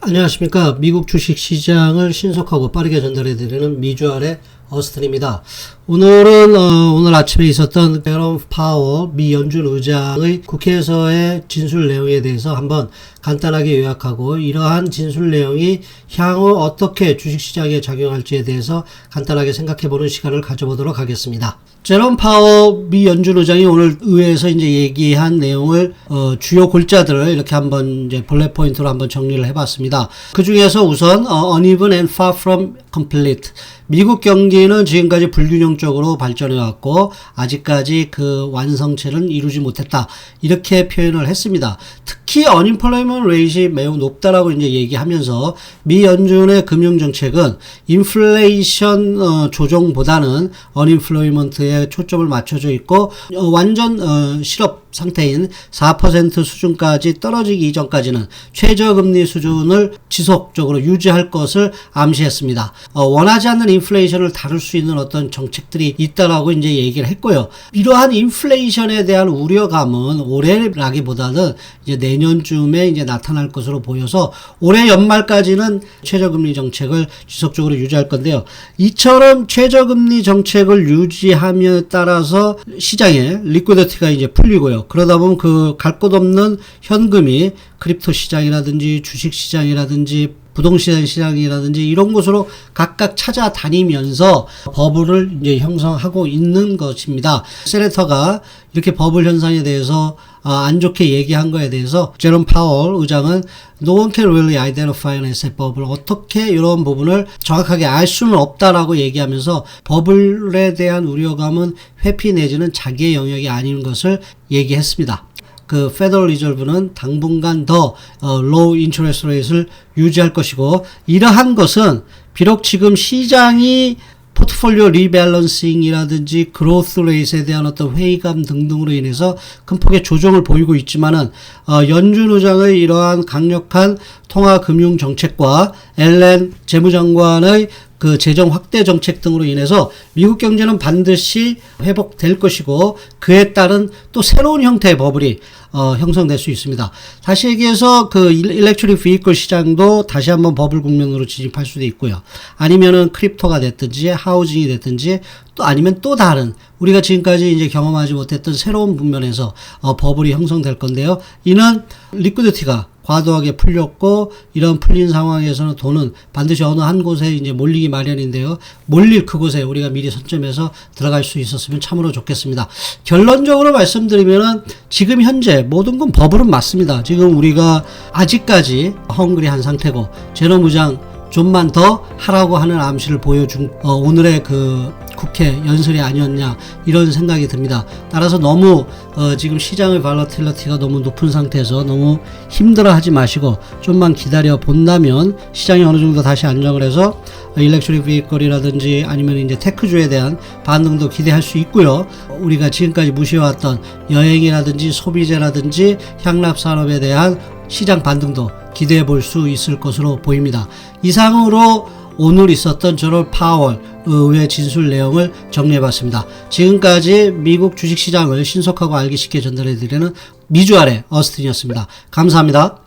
안녕하십니까. 미국 주식시장을 신속하고 빠르게 전달해드리는 미주알의 어스틴입니다. 오늘은 오늘 아침에 있었던 제롬 파월 미 연준 의장의 국회에서의 진술 내용에 대해서 한번 간단하게 요약하고, 이러한 진술 내용이 향후 어떻게 주식시장에 작용할지에 대해서 간단하게 생각해보는 시간을 가져보도록 하겠습니다. 제롬 파월 미 연준 의장이 오늘 의회에서 이제 얘기한 내용을 주요 골자들을 이렇게 한번 이제 블랙 포인트로 한번 정리를 해봤습니다. 그 중에서 우선 uneven and far from complete. 미국 경기는 지금까지 불균형적으로 발전해왔고 아직까지 그 완성체는 이루지 못했다, 이렇게 표현을 했습니다. 특히 unemployment rate이 매우 높다라고 이제 얘기하면서 미 연준의 금융정책은 인플레이션 조정보다는 unemployment에 초점을 맞춰져 있고, 완전 실업 상태인 4% 수준까지 떨어지기 이전까지는 최저금리 수준을 지속적으로 유지할 것을 암시했습니다. 원하지 않는 인플레이션을 다룰 수 있는 어떤 정책들이 있다라고 이제 얘기를 했고요. 이러한 인플레이션에 대한 우려감은 올해라기보다는 이제 내년쯤에 이제 나타날 것으로 보여서 올해 연말까지는 최저금리 정책을 지속적으로 유지할 건데요. 이처럼 최저금리 정책을 유지함에 따라서 시장에 리퀴디티가 이제 풀리고요. 그러다 보면 그 갈 곳 없는 현금이 크립토 시장이라든지 주식 시장이라든지 부동산 시장이라든지 이런 곳으로 각각 찾아다니면서 버블을 이제 형성하고 있는 것입니다. 세네터가 이렇게 버블 현상에 대해서 안 좋게 얘기한 거에 대해서 제롬 파월 의장은 No one can really identify an asset bubble, 어떻게 이런 부분을 정확하게 알 수는 없다라고 얘기하면서 버블에 대한 우려감은 회피 내지는 자기의 영역이 아닌 것을 얘기했습니다. 그 페더럴 리저브는 당분간 더 low interest rate를 유지할 것이고, 이러한 것은 비록 지금 시장이 포트폴리오 리밸런싱이라든지 그로스 레이트에 대한 어떤 회의감 등등으로 인해서 큰 폭의 조정을 보이고 있지만은 연준 의장의 이러한 강력한 통화금융 정책과 앨런 재무장관의 그 재정 확대 정책 등으로 인해서 미국 경제는 반드시 회복될 것이고, 그에 따른 또 새로운 형태의 버블이 형성될 수 있습니다. 다시 얘기해서 그 일렉트릭 비이클 시장도 다시 한번 버블 국면으로 진입할 수도 있고요. 아니면은 크립토가 됐든지 하우징이 됐든지, 또 아니면 또 다른 우리가 지금까지 이제 경험하지 못했던 새로운 국면에서 버블이 형성될 건데요. 이는 리퀴디티가 과도하게 풀렸고, 이런 풀린 상황에서는 돈은 반드시 어느 한 곳에 이제 몰리기 마련인데요. 몰릴 그곳에 우리가 미리 선점해서 들어갈 수 있었으면 참으로 좋겠습니다. 결론적으로 말씀드리면은 지금 현재 모든 건 버블은 맞습니다. 지금 우리가 아직까지 헝그리한 상태고, 제롬 의장 좀만 더 하라고 하는 암시를 보여준 오늘의 그 국회 연설이 아니었냐, 이런 생각이 듭니다. 따라서 너무 지금 시장의 발라틸리티가 너무 높은 상태에서 너무 힘들어하지 마시고 좀만 기다려 본다면 시장이 어느 정도 다시 안정을 해서 일렉트릭 비이클이라든지 아니면 이제 테크주에 대한 반등도 기대할 수 있고요. 우리가 지금까지 무시해왔던 여행이라든지 소비재라든지 향락 산업에 대한 시장 반등도 기대해 볼 수 있을 것으로 보입니다. 이상으로 오늘 있었던 제롬 파월 의회 진술 내용을 정리해봤습니다. 지금까지 미국 주식시장을 신속하고 알기 쉽게 전달해드리는 미주알의 어스틴이었습니다. 감사합니다.